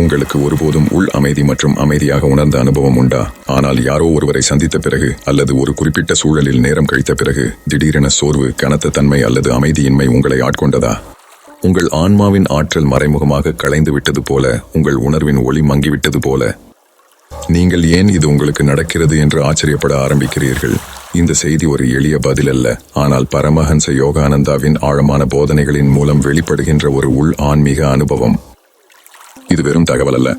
உங்களுக்கு ஒருபோதும் உள் அமைதி மற்றும் அமைதியாக உணர்ந்த அனுபவம் உண்டா? ஆனால் யாரோ ஒருவரை சந்தித்த பிறகு அல்லது ஒரு குறிப்பிட்ட சூழலில் நேரம் கழித்த பிறகு திடீரென சோர்வு, கனத்த தன்மை அல்லது அமைதியின்மை உங்களை ஆட்கொண்டதா? உங்கள் ஆன்மாவின் ஆற்றல் மறைமுகமாக களைந்து விட்டது போல, உங்கள் உணர்வின் ஒளி மங்கிவிட்டது போல. நீங்கள் ஏன் இது உங்களுக்கு நடக்கிறது என்று ஆச்சரியப்பட ஆரம்பிக்கிறீர்கள். இந்த செய்தி ஒரு எளிய பதில் அல்ல, ஆனால் பரமஹன்ச யோகானந்தாவின் ஆழமான போதனைகளின் மூலம் வெளிப்படுகின்ற ஒரு உள் ஆன்மீக அனுபவம். இது வெறும் தகவல் அல்ல,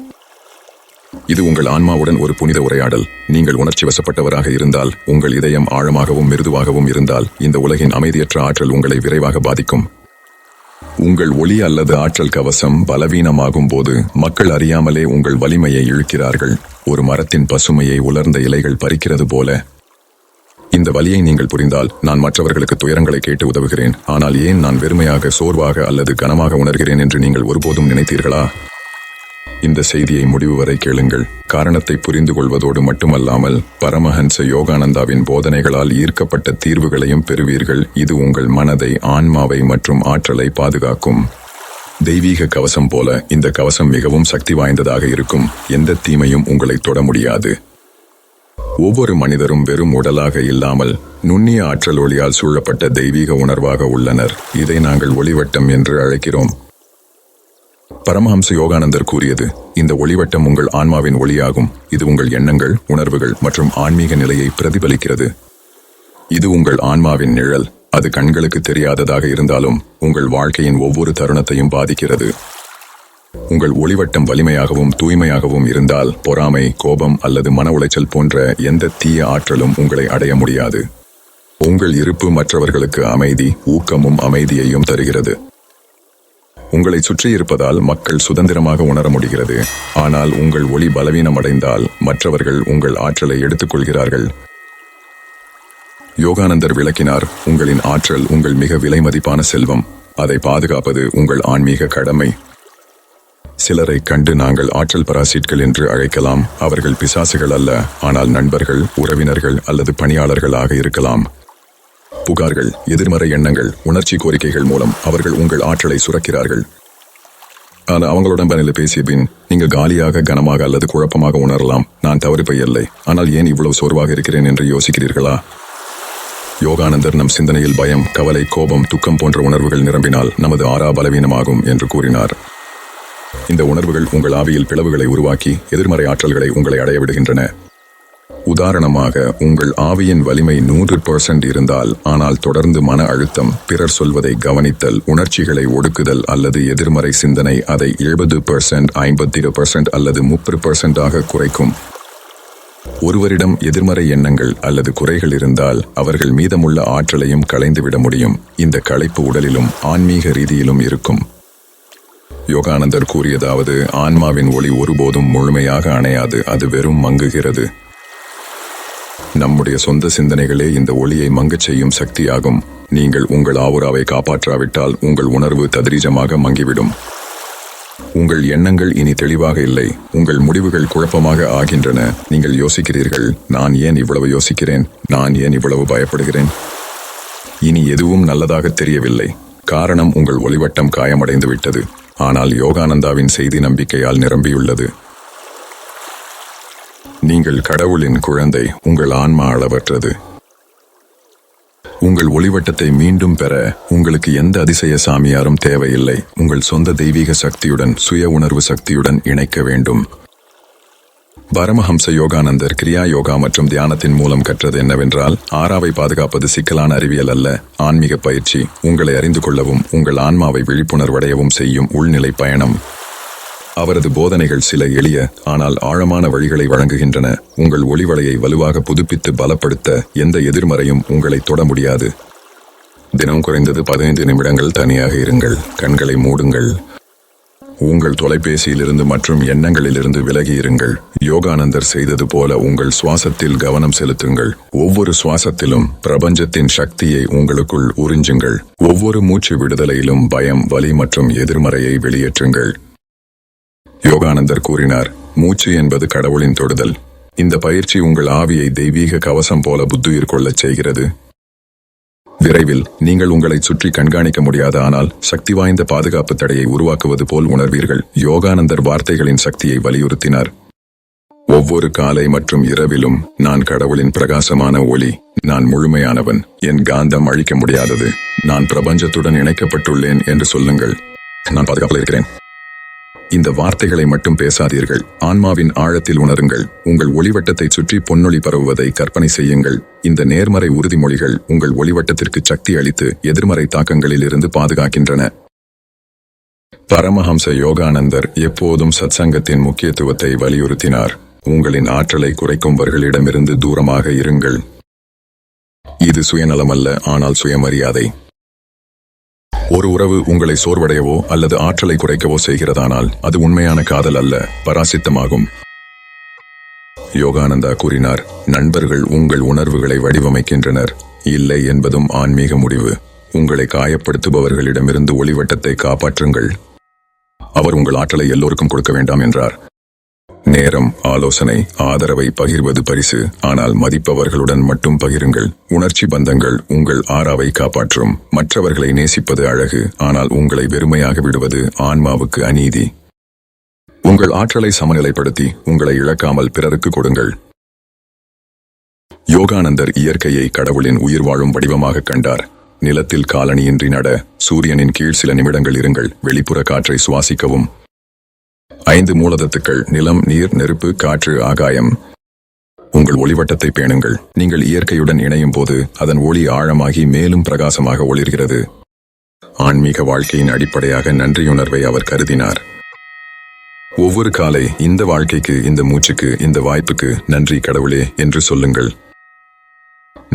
இது உங்கள் ஆன்மாவுடன் ஒரு புனித உரையாடல். நீங்கள் உணர்ச்சி வசப்பட்டவராக இருந்தால், உங்கள் இதயம் ஆழமாகவும் மிருதுவாகவும் இருந்தால், இந்த உலகின் அமைதியற்ற ஆற்றல் உங்களை விரைவாக பாதிக்கும். உங்கள் ஒளி அல்லது ஆற்றல் கவசம் பலவீனமாகும் போது மக்கள் அறியாமலே உங்கள் வலிமையை இழுக்கிறார்கள். ஒரு மரத்தின் பசுமையை உலர்ந்த இலைகள் பறிக்கிறது போல. இந்த வலியை நீங்கள் புரிந்தால், நான் மற்றவர்களுக்கு துயரங்களை கேட்டு உதவுகிறேன், ஆனால் ஏன் நான் வெறுமையாக, சோர்வாக அல்லது கனமாக உணர்கிறேன் என்று நீங்கள் ஒருபோதும் நினைத்தீர்களா? இந்த செய்தியை முடிவு வரை கேளுங்கள். காரணத்தை புரிந்து கொள்வதோடு மட்டுமல்லாமல் பரமஹன்ச யோகானந்தாவின் போதனைகளால் ஈர்க்கப்பட்ட தீர்வுகளையும் பெறுவீர்கள். இது உங்கள் மனதை, ஆன்மாவை மற்றும் ஆற்றலை பாதுகாக்கும். தெய்வீக கவசம் போல இந்த கவசம் மிகவும் சக்தி வாய்ந்ததாக இருக்கும். எந்த தீமையும் உங்களை தொட முடியாது. ஒவ்வொரு மனிதரும் வெறும் உடலாக இல்லாமல் நுண்ணிய ஆற்றல் ஒளியால் சூழப்பட்ட தெய்வீக உணர்வாக உள்ளனர். இதை நாங்கள் ஒளிவட்டம் என்று அழைக்கிறோம். பரமஹம்ச யோகானந்தர் கூறியது, இந்த ஒளிவட்டம் உங்கள் ஆன்மாவின் ஒளியாகும். இது உங்கள் எண்ணங்கள், உணர்வுகள் மற்றும் ஆன்மீக நிலையை பிரதிபலிக்கிறது. இது உங்கள் ஆன்மாவின் நிழல். அது கண்களுக்கு தெரியாததாக இருந்தாலும் உங்கள் வாழ்க்கையின் ஒவ்வொரு தருணத்தையும் பாதிக்கிறது. உங்கள் ஒளிவட்டம் வலிமையாகவும் தூய்மையாகவும் இருந்தால், பொறாமை, கோபம் அல்லது மன உளைச்சல் போன்ற எந்த தீய ஆற்றலும் உங்களை அடைய முடியாது. உங்கள் இருப்பு மற்றவர்களுக்கு அமைதி, ஊக்கமும் அமைதியையும் தருகிறது. உங்களை சுற்றி இருப்பதால் மக்கள் சுதந்திரமாக உணர முடிகிறது. ஆனால் உங்கள் ஒளி பலவீனமடைந்தால் மற்றவர்கள் உங்கள் ஆற்றலை எடுத்துக்கொள்கிறார்கள். யோகானந்தர் விளக்கினார், உங்களின் ஆற்றல் உங்கள் மிக விலை மதிப்பான செல்வம். அதை பாதுகாப்பது உங்கள் ஆன்மீக கடமை. சிலரை கண்டு நாங்கள் ஆற்றல் பராசிட்கள் என்று அழைக்கலாம். அவர்கள் பிசாசுகள் அல்ல, ஆனால் நண்பர்கள், உறவினர்கள் அல்லது பணியாளர்களாக இருக்கலாம். புகார்கள், எதிர்மறை எண்ணங்கள், உணர்ச்சி கோரிக்கைகள் மூலம் அவர்கள் உங்கள் ஆற்றலை சுரக்கிறார்கள். ஆனால் அவங்களுடன் பேசிய பின் நீங்கள் காலியாக, கனமாக அல்லது குழப்பமாக உணரலாம். நான் தவறு செய்யவில்லை, ஆனால் ஏன் இவ்வளவு சோர்வாக இருக்கிறேன் என்று யோசிக்கிறீர்களா? யோகானந்தர் நம் சிந்தனையில் பயம், கவலை, கோபம், துக்கம் போன்ற உணர்வுகள் நிரம்பினால் நமது ஆறா பலவீனமாகும் என்று கூறினார். இந்த உணர்வுகள் உங்கள் ஆவியில் பிளவுகளை உருவாக்கி எதிர்மறை ஆற்றல்களை உங்களை அடைய விடுகின்றன. உதாரணமாக, உங்கள் ஆவியின் வலிமை 100% இருந்தால், ஆனால் தொடர்ந்து மன அழுத்தம், பிறர் சொல்வதை கவனித்தல், உணர்ச்சிகளை ஒடுக்குதல் அல்லது எதிர்மறை சிந்தனை அதை 70%, 50% அல்லது 30% குறைக்கும். ஒருவரிடம் எதிர்மறை எண்ணங்கள் அல்லது குறைகள் இருந்தால் அவர்கள் மீதமுள்ள ஆற்றலையும் களைந்துவிட முடியும். இந்த களைப்பு உடலிலும் ஆன்மீக ரீதியிலும் இருக்கும். யோகானந்தர் கூறியதாவது, ஆன்மாவின் ஒளி ஒருபோதும் முழுமையாக அணையாது, அது வெறும் மங்குகிறது. நம்முடைய சொந்த சிந்தனைகளே இந்த ஒளியை மங்கச் செய்யும் சக்தியாகும். நீங்கள் உங்கள் ஆவுராவை காப்பாற்றாவிட்டால் உங்கள் உணர்வு தத்ரீஜமாக மங்கிவிடும். உங்கள் எண்ணங்கள் இனி தெளிவாக இல்லை. உங்கள் முடிவுகள் குழப்பமாக ஆகின்றன. நீங்கள் யோசிக்கிறீர்கள், நான் ஏன் இவ்வளவு யோசிக்கிறேன்? நான் ஏன் இவ்வளவு பயப்படுகிறேன்? இனி எதுவும் நல்லதாக தெரியவில்லை. காரணம், உங்கள் ஒளிவட்டம் காயமடைந்து விட்டது. ஆனால் யோகானந்தாவின் செய்தி நம்பிக்கையால் நிரம்பியுள்ளது. நீங்கள் கடவுளின் குழந்தை. உங்கள் ஆன்மா அளவற்றது. உங்கள் ஒளிவட்டத்தை மீண்டும் பெற உங்களுக்கு எந்த அதிசய சாமியாரும் தேவையில்லை. உங்கள் சொந்த தெய்வீக சக்தியுடன், சுய உணர்வு சக்தியுடன் இணைக்க வேண்டும். பரமஹம்ச யோகானந்தர் கிரியா யோகா மற்றும் தியானத்தின் மூலம் கற்றது என்னவென்றால், ஆறாவை பாதுகாப்பது சிக்கலான அறிவியல் அல்ல, ஆன்மீக பயிற்சி. உங்களை அறிந்து கொள்ளவும் உங்கள் ஆன்மாவை விழிப்புணர்வடையவும் செய்யும் உள்நிலை பயணம். அவரது போதனைகள் சில எளிய ஆனால் ஆழமான வழிகளை வழங்குகின்றன. உங்கள் ஒளிவளையை வலுவாக புதுப்பித்து பலப்படுத்த எந்த எதிர்மறையும் உங்களை தொட முடியாது. தினம் குறைந்தது 15 நிமிடங்கள் தனியாக இருங்கள். கண்களை மூடுங்கள். உங்கள் தொலைபேசியிலிருந்து மற்றும் எண்ணங்களிலிருந்து விலகி இருங்கள். யோகானந்தர் செய்தது போல உங்கள் சுவாசத்தில் கவனம் செலுத்துங்கள். ஒவ்வொரு சுவாசத்திலும் பிரபஞ்சத்தின் சக்தியை உங்களுக்குள் உறிஞ்சுங்கள். ஒவ்வொரு மூச்சு விடுதலையிலும் பயம், வலி மற்றும் எதிர்மறையை வெளியேற்றுங்கள். யோகானந்தர் கூறினார், மூச்சு என்பது கடவுளின் தொடுதல். இந்த பயிற்சி உங்கள் ஆவியை தெய்வீக கவசம் போல புத்துயிர் கொள்ளச் செய்கிறது. விரைவில் நீங்கள் உங்களை சுற்றி கண்காணிக்க முடியாத ஆனால் சக்தி வாய்ந்த பாதுகாப்பு தடையை உருவாக்குவது போல் உணர்வீர்கள். யோகானந்தர் வார்த்தைகளின் சக்தியை வலியுறுத்தினார். ஒவ்வொரு காலை மற்றும் இரவிலும் நான் கடவுளின் பிரகாசமான ஒளி. நான் முழுமையானவன். என் காந்தம் அழிக்க முடியாதது. நான் பிரபஞ்சத்துடன் இணைக்கப்பட்டுள்ளேன் என்று சொல்லுங்கள். நான் பாதுகாப்பில் இருக்கிறேன். இந்த வார்த்தைகளை மட்டும் பேசாதீர்கள். ஆன்மாவின் ஆழத்தில் உணருங்கள். உங்கள் ஒளிவட்டத்தை சுற்றி பொன்னொளி பரவுவதை கற்பனை செய்யுங்கள். இந்த நேர்மறை உறுதிமொழிகள் உங்கள் ஒளிவட்டத்திற்கு சக்தி அளித்து எதிர்மறை தாக்கங்களில் இருந்து பாதுகாக்கின்றன. பரமஹம்ச யோகானந்தர் எப்போதும் சத்சங்கத்தின் முக்கியத்துவத்தை வலியுறுத்தினார். உங்களின் ஆற்றலை குறைக்கும்பவர்களிடமிருந்து தூரமாக இருங்கள். இது சுயநலமல்ல, ஆனால் சுயமரியாதை. ஒரு உறவு உங்களை சோர்வடையவோ அல்லது ஆற்றலை குறைக்கவோ செய்கிறதானால் அது உண்மையான காதல் அல்ல, பராசித்தமாகும். யோகானந்தா கூறினார், நண்பர்கள் உங்கள் உணர்வுகளை வடிவமைக்கின்றனர், இல்லை என்பதும் ஆன்மீக முடிவு. உங்களை காயப்படுத்துபவர்களிடமிருந்து ஒளிவட்டத்தை காப்பாற்றுங்கள். அவர் உங்கள் ஆற்றலை எல்லோருக்கும் கொடுக்க வேண்டாம் என்றார். நேரம், ஆலோசனை, ஆதரவை பகிர்வது பரிசு, ஆனால் மதிப்பவர்களுடன் மட்டும் பகிருங்கள். உணர்ச்சி பந்தங்கள் உங்கள் ஆறாவை காப்பாற்றும். மற்றவர்களை நேசிப்பது அழகு, ஆனால் உங்களை வெறுமையாக விடுவது ஆன்மாவுக்கு அநீதி. உங்கள் ஆற்றலை சமநிலைப்படுத்தி உங்களை இழக்காமல் பிறருக்கு கொடுங்கள். யோகானந்தர் இயற்கையை கடவுளின் உயிர் வாழும் வடிவமாக கண்டார். நிலத்தில் காலணியின்றி நட, சூரியனின் கீழ் சில நிமிடங்கள் இருங்கள், வெளிப்புற காற்றை சுவாசிக்கவும். 5 மூலதத்துக்கள்: நிலம், நீர், நெருப்பு, காற்று, ஆகாயம். உங்கள் ஒளிவட்டத்தை பேணுங்கள். நீங்கள் இயற்கையுடன் இணையும் போது அதன் ஒளி ஆழமாகி மேலும் பிரகாசமாக ஒளிர்கிறது. ஆன்மீக வாழ்க்கையின் அடிப்படையாக நன்றியுணர்வை அவர் கருதினார். ஒவ்வொரு காலை இந்த வாழ்க்கைக்கு, இந்த மூச்சுக்கு, இந்த வாய்ப்புக்கு நன்றி கடவுளே என்று சொல்லுங்கள்.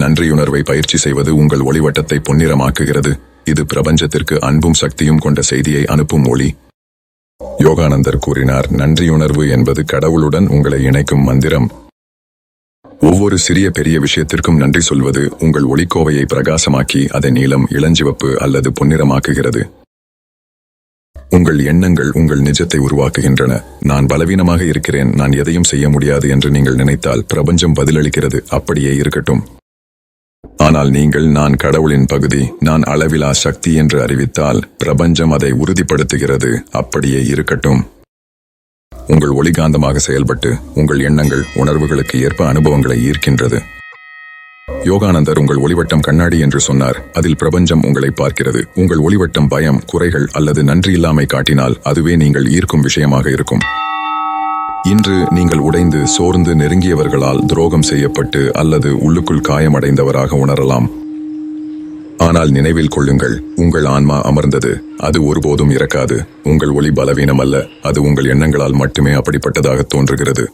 நன்றியுணர்வை பயிற்சி செய்வது உங்கள் ஒளிவட்டத்தை பொன்னிறமாக்குகிறது. இது பிரபஞ்சத்திற்கு அன்பும் சக்தியும் கொண்ட செய்தியை அனுப்பும் ஒளி. யோகானந்தர் கூறினார், நன்றியுணர்வு என்பது கடவுளுடன் உங்களை இணைக்கும் மந்திரம். ஒவ்வொரு சிறிய பெரிய விஷயத்திற்கும் நன்றி சொல்வது உங்கள் ஒளிக்கோவையை பிரகாசமாக்கி அதை நீலம், இளஞ்சிவப்பு அல்லது பொன்னிறமாக்குகிறது. உங்கள் எண்ணங்கள் உங்கள் நிஜத்தை உருவாக்குகின்றன. நான் பலவீனமாக இருக்கிறேன், நான் எதையும் செய்ய முடியாது என்று நீங்கள் நினைத்தால் பிரபஞ்சம் பதிலளிக்கிறது, அப்படியே இருக்கட்டும். ஆனால் நீங்கள் நான் கடவுளின் பகுதி, நான் அளவிலா சக்தி என்று அறிவித்தால் பிரபஞ்சம் அதை உறுதிப்படுத்துகிறது, அப்படியே இருக்கட்டும். உங்கள் ஒளிகாந்தமாக செயல்பட்டு உங்கள் எண்ணங்கள் உணர்வுகளுக்கு ஏற்ப அனுபவங்களை ஈர்க்கின்றது. யோகானந்தர் உங்கள் ஒளிவட்டம் கண்ணாடி என்று சொன்னார். அதில் பிரபஞ்சம் உங்களை பார்க்கிறது. உங்கள் ஒளிவட்டம் பயம், குறைகள் அல்லது நன்றியில்லாமை காட்டினால் அதுவே நீங்கள் ஈர்க்கும் விஷயமாக இருக்கும். இன்று நீங்கள் உடைந்து, சோர்ந்து, நெருங்கியவர்களால் துரோகம் செய்யப்பட்டு அல்லது உள்ளுக்குள் காயமடைந்தவராக உணரலாம். ஆனால் நினைவில் கொள்ளுங்கள், உங்கள் ஆன்மா அமர்ந்தது. அது ஒருபோதும் இறக்காது. உங்கள் ஒளி பலவீனம் அல்ல, அது உங்கள் எண்ணங்களால் மட்டுமே அப்படிப்பட்டதாக தோன்றுகிறது.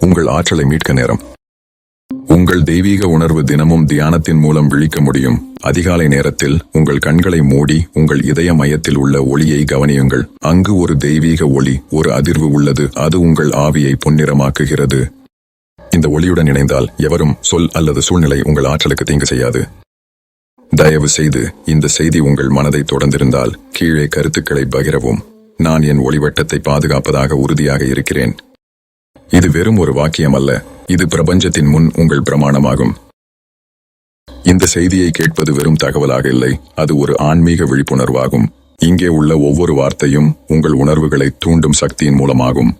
உங்கள் ஆற்றலை மீட்க நேரம். உங்கள் தெய்வீக உணர்வு தினமும் தியானத்தின் மூலம் விழிக்க முடியும். அதிகாலை நேரத்தில் உங்கள் கண்களை மூடி உங்கள் இதய மையத்தில் உள்ள ஒளியை கவனியுங்கள். அங்கு ஒரு தெய்வீக ஒளி, ஒரு அதிர்வு உள்ளது. அது உங்கள் ஆவியை பொன்னிறமாக்குகிறது. இந்த ஒளியுடன் இணைந்தால் எவரும், சொல் அல்லது சூழ்நிலை உங்கள் ஆற்றலுக்கு தீங்கு செய்யாது. தயவு செய்து இந்த செய்தி உங்கள் மனதை தொடர்ந்திருந்தால் கீழே கருத்துக்களை பகிரவும். நான் என் ஒளிவட்டத்தை பாதுகாப்பதாக உறுதியாக இருக்கிறேன். இது வெறும் ஒரு வாக்கியம் அல்ல, இது பிரபஞ்சத்தின் முன் உங்கள் பிரமாணமாகும். இந்த செய்தியை கேட்பது வெறும் தகவலாக இல்லை, அது ஒரு ஆன்மீக விழிப்புணர்வாகும். இங்கே உள்ள ஒவ்வொரு வார்த்தையும் உங்கள் உணர்வுகளை தூண்டும் சக்தியின் மூலமாகும்.